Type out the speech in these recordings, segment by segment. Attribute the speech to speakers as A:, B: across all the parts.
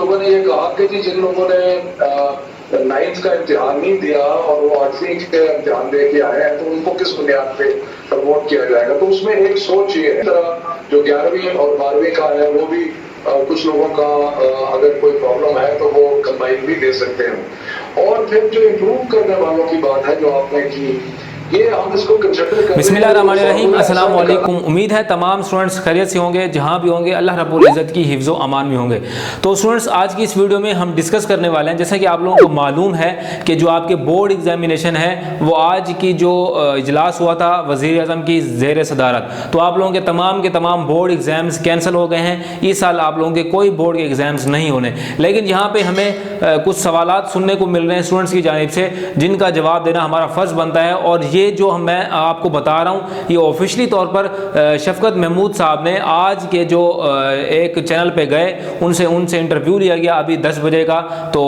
A: लोगों ने ये कहा कि जी जिन लोगों ने 9th का इम्तिहान नहीं दिया और वो 8वीं के इम्तिहान दे के आए हैं तो उनको किस बुनियाद पे प्रमोट किया जाएगा। तो उसमें एक सोच ये है, तरह जो 11वीं और 12वीं का है वो भी कुछ लोगों का अगर कोई प्रॉब्लम है तो वो कंबाइन भी दे सकते हैं। और फिर जो इम्प्रूव करने वालों की बात है जो आपने की, ये हम इसको कंसिडर करें।
B: बिस्मिल्लाहिर्रहमानिर्रहीम, अस्सलाम वालेकुम। उम्मीद है तमाम स्टूडेंट्स खैरियत से होंगे, जहाँ भी होंगे अल्लाह रब्बुल इज़्ज़त की हिफ्ज़ व अमान में होंगे। तो स्टूडेंट्स, आज की इस वीडियो में हम डिस्कस करने वाले हैं, जैसा कि आप लोगों को मालूम है कि जो आपके बोर्ड एग्जामिनेशन है वो आज की जो इजलास हुआ था वज़ीर आज़म की ज़ेर सदारत, तो आप लोगों के तमाम बोर्ड एग्ज़ाम्स कैंसिल हो गए हैं। इस साल आप लोगों के कोई बोर्ड के एग्ज़ाम्स नहीं होने, लेकिन यहाँ पर हमें कुछ सवालात सुनने को मिल रहे हैं स्टूडेंट्स की जानिब से, जिनका जवाब देना हमारा फ़र्ज़ बनता है। और ये जो मैं आपको बता रहा हूँ ये ऑफिशियली तौर पर शफकत महमूद साहब ने आज के जो एक चैनल पे गए उनसे इंटरव्यू लिया गया अभी 10 बजे का, तो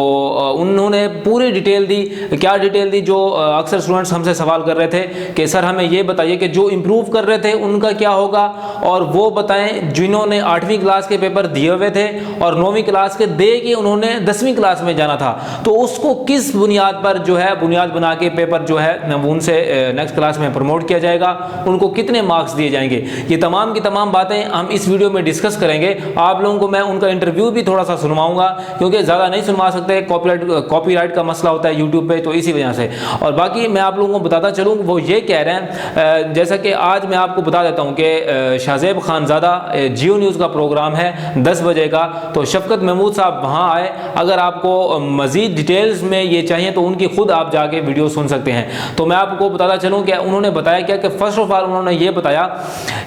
B: उन्होंने पूरी डिटेल दी। क्या डिटेल दी? जो अक्सर स्टूडेंट्स हमसे सवाल कर रहे थे कि सर हमें ये बताइए कि जो इम्प्रूव कर रहे थे उनका क्या होगा, और वो बताएं जिन्होंने 8वीं क्लास के पेपर दिए हुए थे और 9वीं क्लास के दे के उन्होंने 10वीं क्लास में जाना था, तो उसको किस बुनियाद पर जो है बुनियाद बना के पेपर जो है उनसे नेक्स्ट क्लास में प्रमोट किया जाएगा, उनको कितने मार्क्स दिए जाएंगे। ये तमाम की तमाम बातें हम इस वीडियो में डिस्कस करेंगे। आप लोगों को मैं उनका इंटरव्यू भी थोड़ा सा सुनवाऊंगा, क्योंकि ज़्यादा नहीं सुनवा सकते, कॉपीराइट का मसला होता है यूट्यूब पे, तो इसी वजह से। और बाकी मैं आप लोगों को बताता चलूँ, वो ये कह रहे हैं, जैसा कि आज मैं आपको बता देता हूँ कि शाहजेब खानज़ादा जियो न्यूज़ का प्रोग्राम है 10 बजे का, तो शफकत महमूद साहब वहाँ आए। अगर आपको मज़ीद डिटेल्स में ये चाहिए तो उनकी खुद आप जाके वीडियो सुन सकते हैं। तो मैं आपको बताता चलूँ कि उन्होंने बताया क्या कि फर्स्ट ऑफ ऑल उन्होंने ये बताया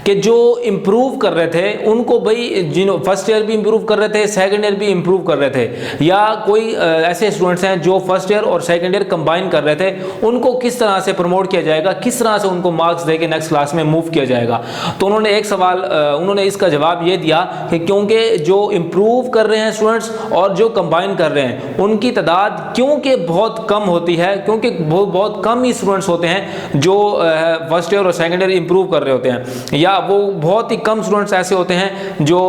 B: कि जो इम्प्रूव कर रहे थे उनको, भाई जिन फर्स्ट ईयर भी इम्प्रूव कर रहे थे, सेकंड ईयर भी इम्प्रूव कर रहे थे, या कोई ऐसे स्टूडेंट्स हैं जो फर्स्ट ईयर और सेकंड ईयर कंबाइन कर रहे थे, उनको किस तरह से प्रमोट किया जाएगा, किस तरह से उनको मार्क्स दे के नेक्स्ट क्लास में मूव किया जाएगा। तो उन्होंने एक सवाल उन्होंने इसका जवाब ये दिया कि क्योंकि जो इम्प्रूव कर रहे हैं स्टूडेंट्स और जो कंबाइन कर रहे हैं उनकी तादाद क्योंकि बहुत कम होती है, क्योंकि बहुत कम ही स्टूडेंट्स होते हैं जो फर्स्ट ईयर और सेकंड ईयर इंप्रूव कर रहे होते हैं, या वो बहुत ही कम स्टूडेंट्स ऐसे होते हैं जो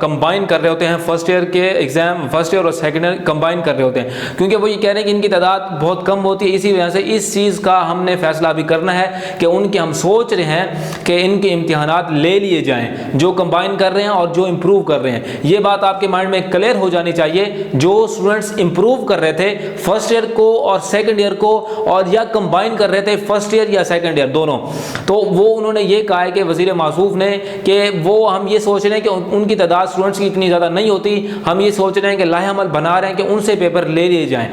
B: कंबाइन कर रहे होते हैं, फर्स्ट ईयर के एग्जाम फर्स्ट ईयर और सेकंड ईयर कंबाइन कर रहे होते हैं, क्योंकि वो ये कह रहे हैं कि इनकी तादाद बहुत कम होती है। इसी वजह से इस चीज़ का हमने फैसला अभी करना है कि उनके हम सोच रहे हैं कि इनके इम्तिहानात ले लिए जाएँ, जो कंबाइन कर रहे हैं और जो इम्प्रूव कर रहे हैं। ये बात आपके माइंड में क्लियर हो जानी चाहिए। जो स्टूडेंट्स इम्प्रूव कर रहे थे फर्स्ट ईयर को और सेकेंड ईयर को, और या कंबाइन कर रहे थे फर्स्ट ईयर या सेकंड ईयर दोनों, तो वो उन्होंने ये कहा है कि वज़ीर मासूफ ने कि वो हम ये सोच रहे हैं कि उनकी तादाद स्टूडेंट्स की इतनी ज़्यादा नहीं होती, हम ये सोच रहे हैं कि लाहेअमल बना रहे हैं कि उनसे पेपर ले लिए जाएं।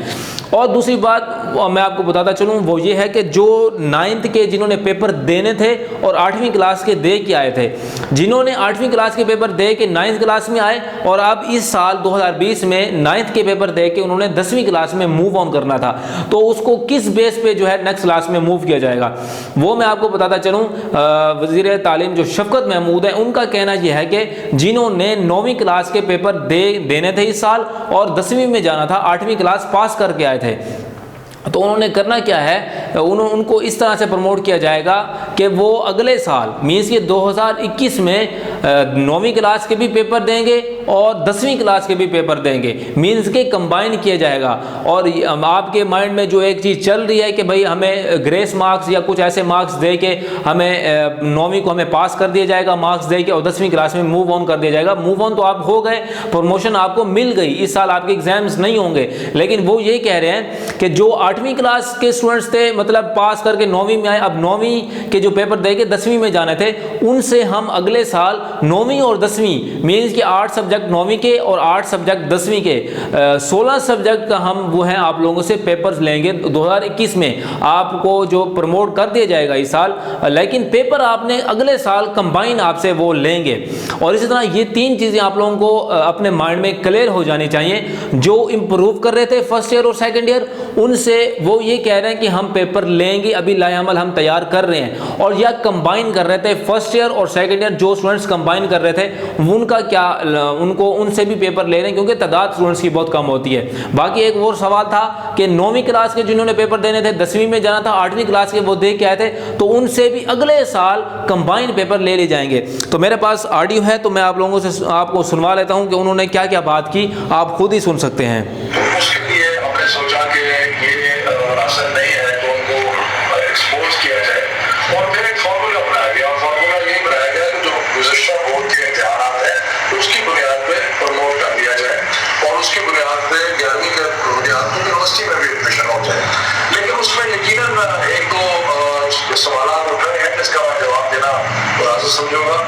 B: और दूसरी बात मैं आपको बताता चलूँ वो ये है कि जो 9th के जिन्होंने पेपर देने थे और 8वीं क्लास के दे के आए थे, जिन्होंने 8वीं क्लास के पेपर दे के 9th क्लास में आए और अब इस साल 2020 में 9th के पेपर दे के उन्होंने 10वीं क्लास में मूव ऑन करना था, तो उसको किस बेस पे जो है नेक्स्ट क्लास में मूव किया जाएगा वो मैं आपको बताता चलूँ। वज़ीर तालीम जो शफकत महमूद है उनका कहना यह है कि जिन्होंने 9वीं क्लास के पेपर देने थे इस साल और 10वीं में जाना था, 8वीं क्लास पास करके आए थे, तो उन्होंने करना क्या है, उनको इस तरह से प्रमोट किया जाएगा कि वो अगले साल मीन्स ये 2021 में 9वीं क्लास के भी पेपर देंगे और 10वीं क्लास के भी पेपर देंगे, मीन्स के कंबाइन किया जाएगा। और आपके माइंड में जो एक चीज़ चल रही है कि भाई हमें ग्रेस मार्क्स या कुछ ऐसे मार्क्स दे के हमें 9वीं को हमें पास कर दिया जाएगा मार्क्स दे के और 10वीं क्लास में मूव ऑन कर दिया जाएगा। मूव ऑन तो आप हो गए, प्रमोशन आपको मिल गई, इस साल आपके एग्जाम्स नहीं होंगे, लेकिन वो ये कह रहे हैं कि जो 8वीं क्लास के स्टूडेंट्स थे, मतलब पास करके 9वीं में आए, अब 9वीं के जो पेपर दे के 10वीं में जाने थे, उनसे हम अगले साल 9वीं और 10वीं मीन्स कि 8 सब्जेक्ट 9वीं के और 8 सब्जेक्ट 10वीं के 16 सब्जेक्ट का हम वो हैं आप लोगों से पेपर्स लेंगे 2021 में। आपको जो प्रमोट कर दिया जाएगा इस साल, लेकिन पेपर आपने अगले साल कंबाइन आपसे वो लेंगे। और इसी तरह ये 3 चीज़ें आप लोगों को अपने माइंड में क्लियर हो जानी चाहिए। जो इम्प्रूव कर रहे थे फर्स्ट ईयर और सेकेंड ईयर, उनसे वो ये कह रहे हैं कि हम पेपर लेंगे, अभी लाएअमल हम तैयार कर रहे हैं, और या कंबाइन कर रहे थे फर्स्ट ईयर और सेकंड ईयर जो स्टूडेंट्स कंबाइन कर रहे थे उनका क्या, उनको उनसे भी पेपर ले रहे हैं क्योंकि तादाद स्टूडेंट्स की बहुत कम होती है। बाकी एक और सवाल था कि 9वीं क्लास के जिन्होंने पेपर देने थे, 10वीं में जाना था, 8वीं क्लास के वो दे के आए थे, तो उनसे भी अगले साल कंबाइन पेपर ले जाएंगे। तो मेरे पास ऑडियो है, तो मैं आप लोगों से आपको सुनवा लेता हूं कि उन्होंने क्या क्या बात की, आप खुद ही सुन सकते हैं।
A: उसके लिए हमने सोचा कि ये राशन नहीं है तो उनको एक्सपोज किया जाए, और फिर एक फार्मूला बनाया गया, और फार्मूला ये बनाया गया कि जो गुज़िश्ता बोर्ड के इम्तिहानात हैं उसकी बुनियाद पे प्रमोट कर दिया जाए, और उसकी बुनियाद पे 11वीं के बुनियाद पे यूनिवर्सिटी में भी एडमिशन हो जाए। लेकिन उसमें यकीनन एक दो सवाल उठ रहे हैं जिसका मैं जवाब देना थोड़ा समझूंगा।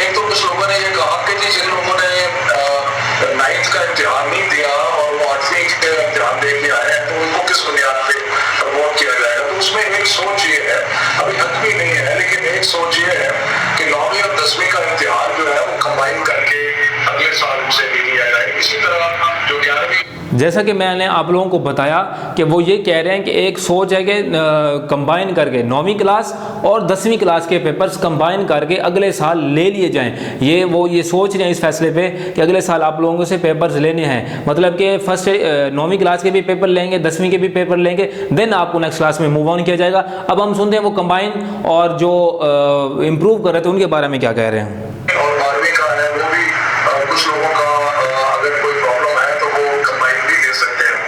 A: एक तो कुछ लोगों ने ये कहा कि जी जिन लोगों ने 9th का इम्तिहान नहीं दिया और वो 8वीं के इम्तिहान दे के आए हैं तो उनको किस बुनियाद पे प्रमोट किया जाएगा। तो उसमें एक सोच ये है, अभी हक भी नहीं है, लेकिन एक सोच ये है कि 9वीं और 10वीं का इम्तिहान जो है वो कंबाइन करके अगले साल उनसे भी लिया जाए। इसी तरह जो 11वीं,
B: जैसा कि मैंने आप लोगों को बताया कि वो ये कह रहे हैं कि एक सोच है कि कंबाइन करके 9वीं क्लास और 10वीं क्लास के पेपर्स कंबाइन करके अगले साल ले लिए जाएं। ये सोच रहे हैं इस फैसले पे कि अगले साल आप लोगों से पेपर्स लेने हैं, मतलब कि फर्स्ट 9वीं क्लास के भी पेपर लेंगे, 10वीं के भी पेपर लेंगे, देन आपको नेक्स्ट क्लास में मूव ऑन किया जाएगा। अब हम सुनते हैं वो कंबाइन और जो इम्प्रूव कर रहे थे उनके बारे में क्या कह रहे हैं।
A: और 12वीं का है वो भी कुछ लोगों का अगर कोई प्रॉब्लम है तो वो कंबाइन भी ले सकते हैं।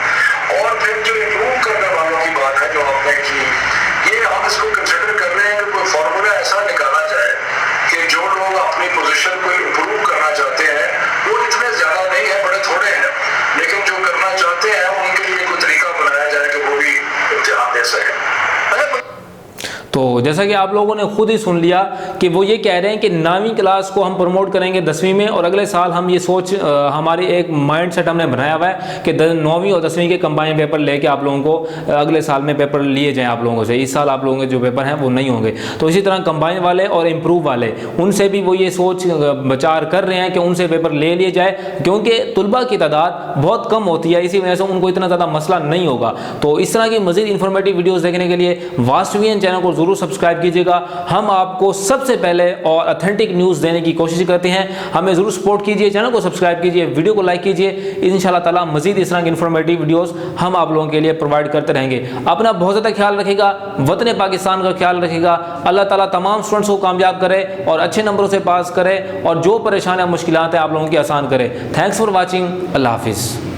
A: और फिर जो इम्प्रूव करने वालों की बात है जो आपने की, ये हम इसको कंसिडर कर रहे हैं कि कोई फॉर्मूला ऐसा निकाला जाए कि जो लोग अपनी पोजीशन को इम्प्रूव करना चाहते हैं, वो इतने ज्यादा नहीं है, बड़े थोड़े हैं, लेकिन जो करना चाहते हैं उनके लिए कोई तरीका बनाया जाए कि वो भी इम्तिहान दे सकें।
B: तो जैसा कि आप लोगों ने खुद ही सुन लिया कि वो ये कह रहे हैं कि 9वीं क्लास को हम प्रमोट करेंगे 10वीं में, और अगले साल हम ये सोच हमारी एक माइंड सेट हमने बनाया हुआ है कि 9वीं और 10वीं के कंबाइन पेपर लेके आप लोगों को अगले साल में पेपर लिए जाएं आप लोगों से। इस साल आप लोगों के जो पेपर हैं वो नहीं होंगे। तो इसी तरह कंबाइन वाले और इम्प्रूव वाले उनसे भी वो ये सोच विचार कर रहे हैं कि उनसे पेपर ले लिए जाए, क्योंकि तलबा की तादाद बहुत कम होती है, इसी वजह से उनको इतना ज़्यादा मसला नहीं होगा। तो इस तरह की मज़ीद इन्फॉर्मेटिव वीडियोज़ देखने के लिए वास्ट वीएन चैनल को जरूर सब्सक्राइब कीजिएगा। हम आपको सबसे पहले और ऑथेंटिक न्यूज़ देने की कोशिश करते हैं। हमें जरूर सपोर्ट कीजिए, चैनल को सब्सक्राइब कीजिए, वीडियो को लाइक कीजिए। इंशाल्लाह ताला मजीद इस तरह की इन्फॉर्मेटिव वीडियोस हम आप लोगों के लिए प्रोवाइड करते रहेंगे। अपना बहुत ज़्यादा ख्याल रखिएगा, वतन पाकिस्तान का ख्याल रखिएगा। अल्लाह ताला तमाम स्टूडेंट्स को कामयाब करे और अच्छे नंबरों से पास करे, और जो परेशानियाँ मुश्किलात हैं आप लोगों की आसान करे। Thanks for watching. अल्लाह हाफिज़।